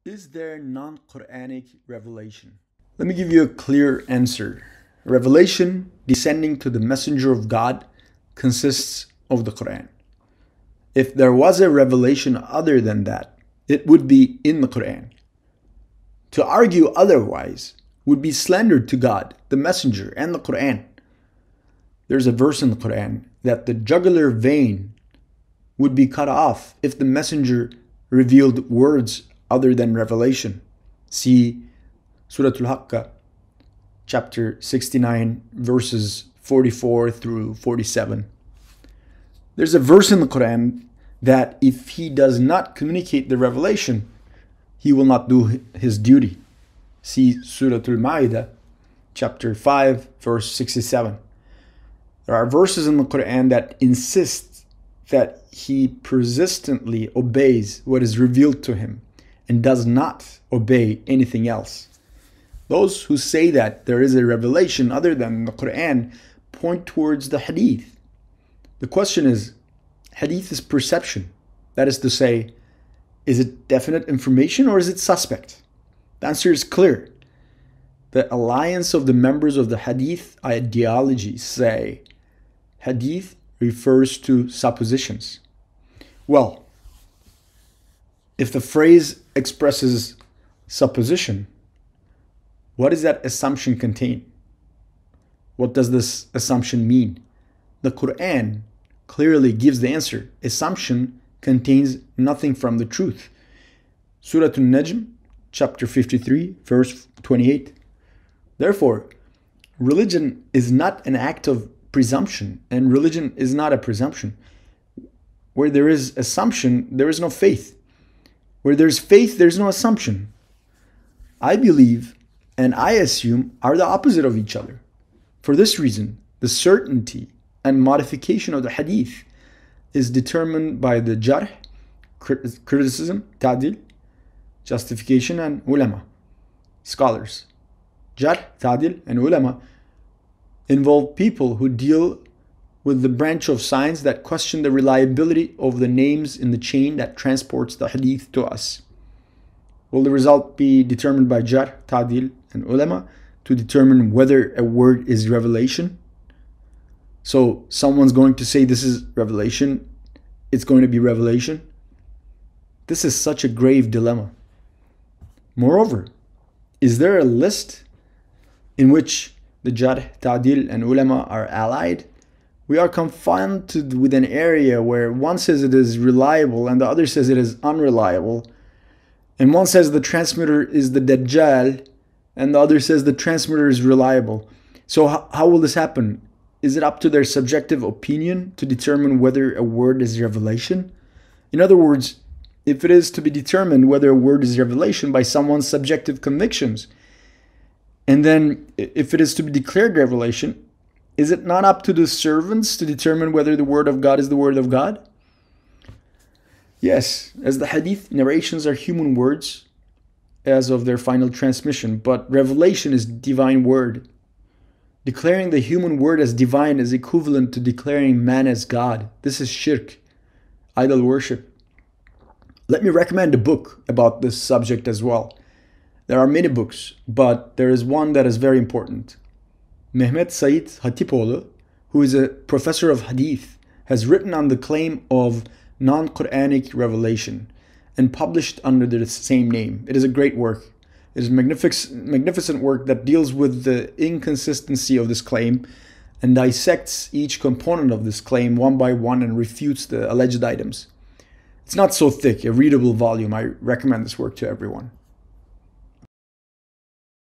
Is there non-Qur'anic revelation? Let me give you a clear answer. Revelation descending to the messenger of God consists of the Qur'an. If there was a revelation other than that, it would be in the Qur'an. To argue otherwise would be slander to God, the messenger, and the Qur'an. There's a verse in the Qur'an that the jugular vein would be cut off if the messenger revealed words other than revelation. See Surah al Hakka, chapter 69, verses 44 through 47. There's a verse in the Qur'an that if he does not communicate the revelation, he will not do his duty. See Surah al chapter 5, verse 67. There are verses in the Qur'an that insist that he persistently obeys what is revealed to him and does not obey anything else. Those who say that there is a revelation other than the Qur'an point towards the Hadith. The question is, Hadith is perception. That is to say, is it definite information or is it suspect? The answer is clear. The alliance of the members of the Hadith ideology say Hadith refers to suppositions. Well, if the phrase expresses supposition, what does that assumption contain? What does this assumption mean? The Qur'an clearly gives the answer. Assumption contains nothing from the truth. Surah al-Najm, chapter 53, verse 28. Therefore, religion is not an act of presumption, and religion is not a presumption. Where there is assumption, there is no faith. Where there's faith, there's no assumption. I believe and I assume are the opposite of each other. For this reason, the certainty and modification of the Hadith is determined by the Jarh, criticism, ta'dil, justification, and ulema, scholars. Jarh, ta'dil, and ulema involve people who deal with the branch of science that question the reliability of the names in the chain that transports the Hadith to us. Will the result be determined by Jarh, ta'dil, and ulema to determine whether a word is revelation? So someone's going to say this is revelation, it's going to be revelation. This is such a grave dilemma. Moreover, is there a list in which the Jarh, ta'dil, and ulema are allied? We are confined with an area where one says it is reliable and the other says it is unreliable. And one says the transmitter is the dajjal and the other says the transmitter is reliable. So how will this happen? Is it up to their subjective opinion to determine whether a word is revelation? In other words, if it is to be determined whether a word is revelation by someone's subjective convictions, and then if it is to be declared revelation, is it not up to the servants to determine whether the word of God is the word of God? Yes, as the Hadith narrations are human words as of their final transmission, but revelation is divine word. Declaring the human word as divine is equivalent to declaring man as God. This is shirk, idol worship. Let me recommend a book about this subject as well. There are many books, but there is one that is very important. Mehmet Sait Hatipoğlu, who is a professor of Hadith, has written on the claim of Non-Qur'anic Revelation and published under the same name. It is a great work. It is a magnificent work that deals with the inconsistency of this claim and dissects each component of this claim one by one and refutes the alleged items. It's not so thick, a readable volume. I recommend this work to everyone.